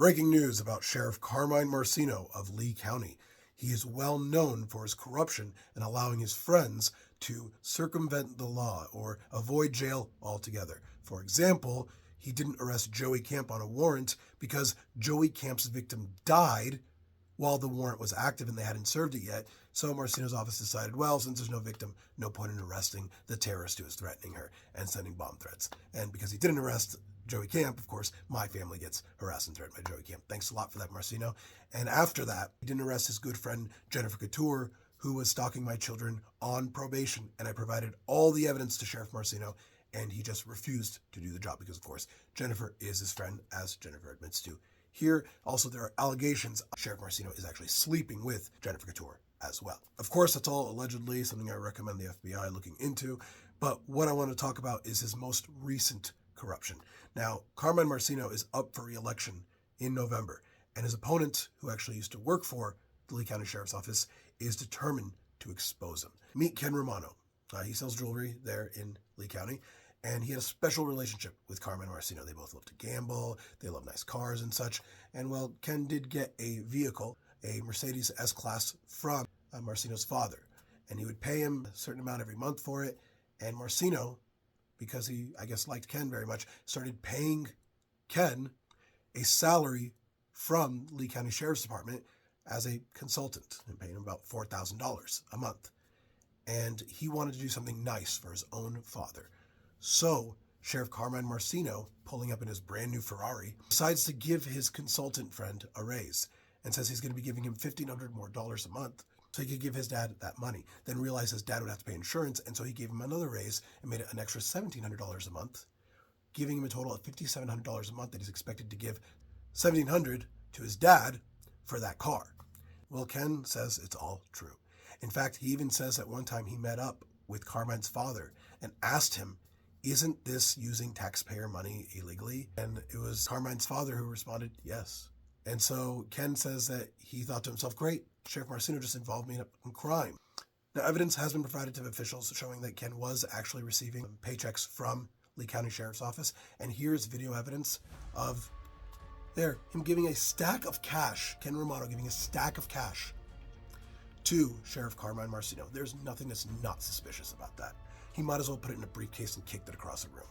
Breaking news about Sheriff Carmine Marceno of Lee County. He is well known for his corruption and allowing his friends to circumvent the law or avoid jail altogether. For example, he didn't arrest Joey Camp on a warrant because Joey Camp's victim died while the warrant was active and they hadn't served it yet. So Marceno's office decided, well, since there's no victim, no point in arresting the terrorist who is threatening her and sending bomb threats. And because he didn't arrest Joey Camp, of course, my family gets harassed and threatened by Joey Camp. Thanks a lot for that, Marceno. And after that, he didn't arrest his good friend Jennifer Couture, who was stalking my children on probation. And I provided all the evidence to Sheriff Marceno, and he just refused to do the job because, of course, Jennifer is his friend, as Jennifer admits to. Here, also, there are allegations Sheriff Marceno is actually sleeping with Jennifer Couture as well. Of course, that's all allegedly, something I recommend the FBI looking into. But what I want to talk about is his most recent corruption. Now, Carmine Marceno is up for re-election in November, and his opponent, who actually used to work for the Lee County Sheriff's Office, is determined to expose him. Meet Ken Romano. He sells jewelry there in Lee County, and he had a special relationship with Carmine Marceno. They both love to gamble, they love nice cars and such. And well, Ken did get a vehicle, a Mercedes S-Class from Marceno's father, and he would pay him a certain amount every month for it. And Marceno, because he, I guess, liked Ken very much, started paying Ken a salary from Lee County Sheriff's Department as a consultant and paying him about $4,000 a month. And he wanted to do something nice for his own father. So Sheriff Carmine Marceno, pulling up in his brand new Ferrari, decides to give his consultant friend a raise and says he's going to be giving him $1,500 more a month so he could give his dad that money. Then realized his dad would have to pay insurance, and so he gave him another raise and made it an extra $1,700 a month, giving him a total of $5,700 a month that he's expected to give $1,700 to his dad for that car. Well, Ken says it's all true. In fact, he even says at one time he met up with Carmine's father and asked him, isn't this using taxpayer money illegally? And it was Carmine's father who responded, yes. And so Ken says that he thought to himself, great, Sheriff Marceno just involved me in crime. Now, evidence has been provided to officials showing that Ken was actually receiving paychecks from Lee County Sheriff's Office. And here's video evidence of him giving a stack of cash, Ken Romano giving a stack of cash to Sheriff Carmine Marceno. There's nothing that's not suspicious about that. He might as well put it in a briefcase and kicked it across the room.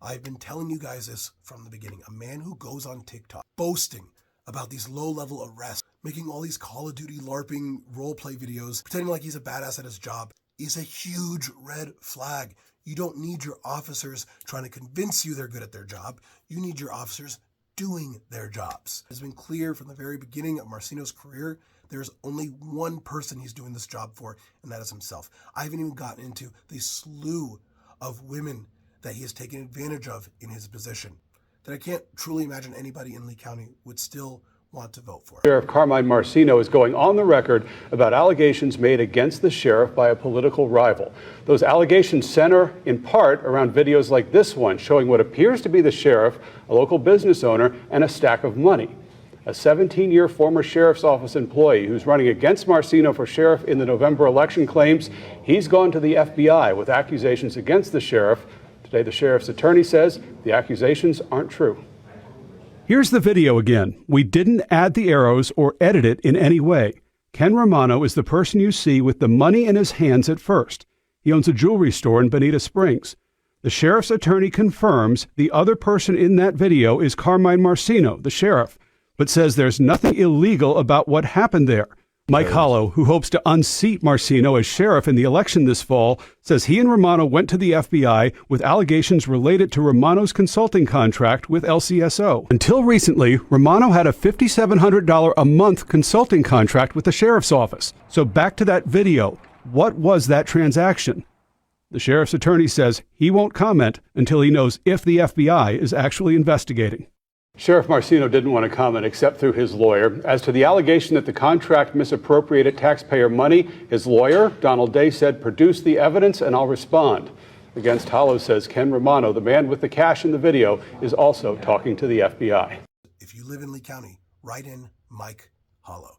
I've been telling you guys this from the beginning. A man who goes on TikTok boasting about these low-level arrests, making all these Call of Duty LARPing roleplay videos, pretending like he's a badass at his job, is a huge red flag. You don't need your officers trying to convince you they're good at their job. You need your officers doing their jobs. It's been clear from the very beginning of Marceno's career, there's only one person he's doing this job for, and that is himself. I haven't even gotten into the slew of women that he has taken advantage of in his position, that I can't truly imagine anybody in Lee County would still want to vote for. Sheriff Carmine Marceno is going on the record about allegations made against the sheriff by a political rival. Those allegations center in part around videos like this one, showing what appears to be the sheriff, a local business owner, and a stack of money. A 17-year former sheriff's office employee who's running against Marceno for sheriff in the November election claims he's gone to the FBI with accusations against the sheriff. Today, the sheriff's attorney says the accusations aren't true. Here's the video again. We didn't add the arrows or edit it in any way. Ken Romano is the person you see with the money in his hands at first. He owns a jewelry store in Bonita Springs. The sheriff's attorney confirms the other person in that video is Carmine Marceno, the sheriff, but says there's nothing illegal about what happened there. Mike Hollow, who hopes to unseat Marceno as sheriff in the election this fall, says he and Romano went to the FBI with allegations related to Romano's consulting contract with LCSO. Until recently, Romano had a $5,700 a month consulting contract with the sheriff's office. So back to that video. What was that transaction? The sheriff's attorney says he won't comment until he knows if the FBI is actually investigating. Sheriff Marceno didn't want to comment except through his lawyer. As to the allegation that the contract misappropriated taxpayer money, his lawyer, Donald Day, said, "Produce the evidence and I'll respond." Against Hollow says Ken Romano, the man with the cash in the video, is also talking to the FBI. If you live in Lee County, write in Mike Hollow.